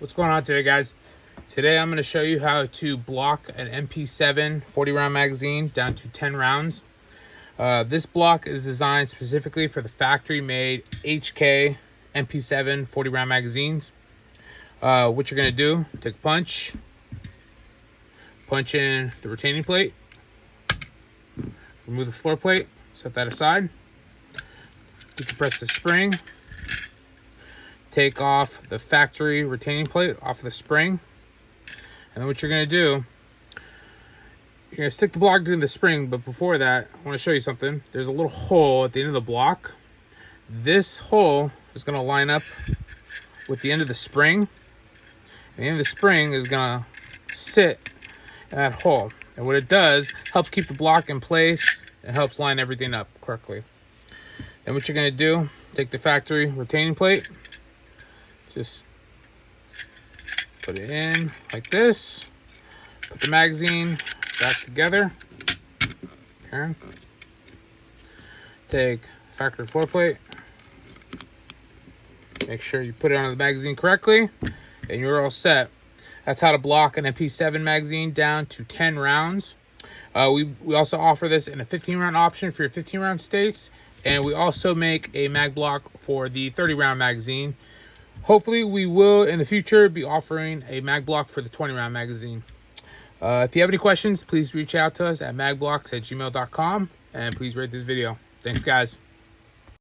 What's going on today, guys? Today I'm going to show you how to block an MP7 40 round magazine down to 10 rounds. This block is designed specifically for the factory made HK MP7 40 round magazines. What you're going to do, take a punch in the retaining plate, remove the floor plate, set that aside, decompress the spring, take off the factory retaining plate off the spring, and then what you're going to do, you're going to stick the block into the spring. But before that, I want to show you something. There's a little hole at the end of the block. This hole is going to line up with the end of the spring, and the end of the spring is going to sit in that hole, and what it does, helps keep the block in place and helps line everything up correctly. Then what you're going to do, take the factory retaining plate, just put it in like this, put the magazine back together, okay. Take factory floor plate, make sure you put it on the magazine correctly, and you're all set. That's how to block an MP7 magazine down to 10 rounds. We also offer this in a 15 round option for your 15 round states, and we also make a mag block for the 30 round magazine. Hopefully we will in the future be offering a mag block for the 20 round magazine. If you have any questions, please reach out to us at magblocks@gmail.com, and please rate this video. Thanks, guys.